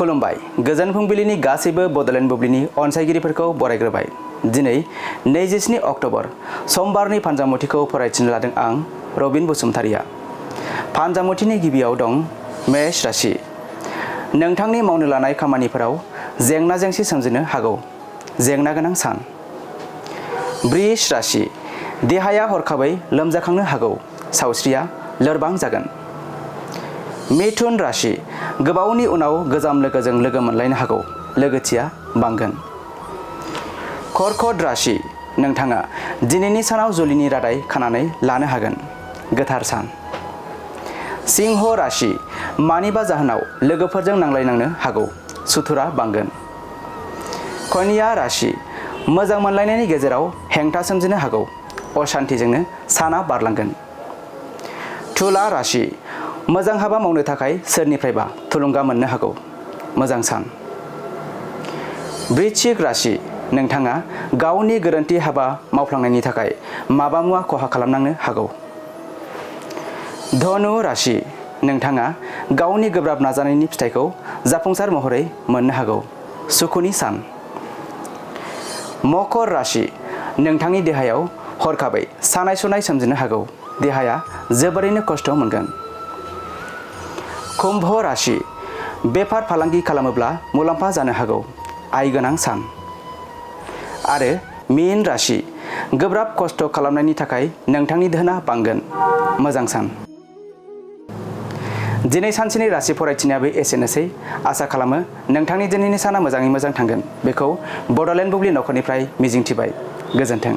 खुलुमबाय गोजोन फुंबिलिनि गासैबो बडलेण्ड बुब्लिनि अनसायगिरिफोरखौ बरायग्रोबाय। दिनै 27 अक्ट'बर समबारनि फानजामुथिखौ फरायथिनो लादों आं रबिन बसुमतारिया। फानजामुथिनि गिबियाव दं मेष राशि। नोंथांनि मावनो लानाय खामानिफोराव जेंना जेंसि सोमजिनो हागौ। जेंना गोनां सान। वृष राशि। देहाया हरखाबै लोमजाखांनो हागौ। सावस्रिया लोरबां जागोन। मिथुन राशि। गोबावनि उनाव गोजाम लोगोजों लोगो मोनलायनो हागौ। लोगोथिया बांगोन। कर्कट राशि। नोंथाङा दिनैनि सानाव जुलिनि रादाय खानानै लानो हागोन। गोथार सान। सिंह राशि। मानिबा जाहोनाव लोगोफोरजों नांलायनांनो हागौ। सुथुरा बांगोन। कन्या राशि। मोजां मोनलायनायनि गेजेराव हेंथा सोमजिनो हागौ। अशान्तिजोंनो साना बारलांगोन। तुला राशि। मोजां हाबा मावनो थाखाय सोरनिफ्रायबा थुलुंगा मोननो हागौ। मोजां सान। वृश्चिक राशि। नोंथाङा गावनि गोरोन्थि हाबा मावफ्लांनायनि थाखाय माबा मुवा खहा खालामनांनो हागौ। धनु राशि। नोंथाङा गावनि गोब्राब नाजानायनि फिथाइखौ जाफुंसार महरै मोननो हागौ। सुखुनि सान। मकर राशि। नोंथांनि देहायाव हरखाबै सानाय सुनाय सोमजिनो हागौ। देहाया जोबोरैनो खस्थ' मोनगोन। कुम्भ राशि। बेफार फालांगि खालामोब्ला मुलाम्फा जानो हागौ। आय गोनां सान। आरो मीन राशि। गोब्राब खस्थ' खालामनायनि थाखाय नोंथांनि धोना बांगोन। मोजां सान। दिनै सानसेनि राशि फरायथिनायाबो एसेनोसै। आसा खालामो नोंथांनि दिनैनि साना मोजाङै मोजां थांगोन। बेखौ बडलेण्ड बुब्लि नखरनिफ्राय मिजिंथिबाय। गोजोन्थों।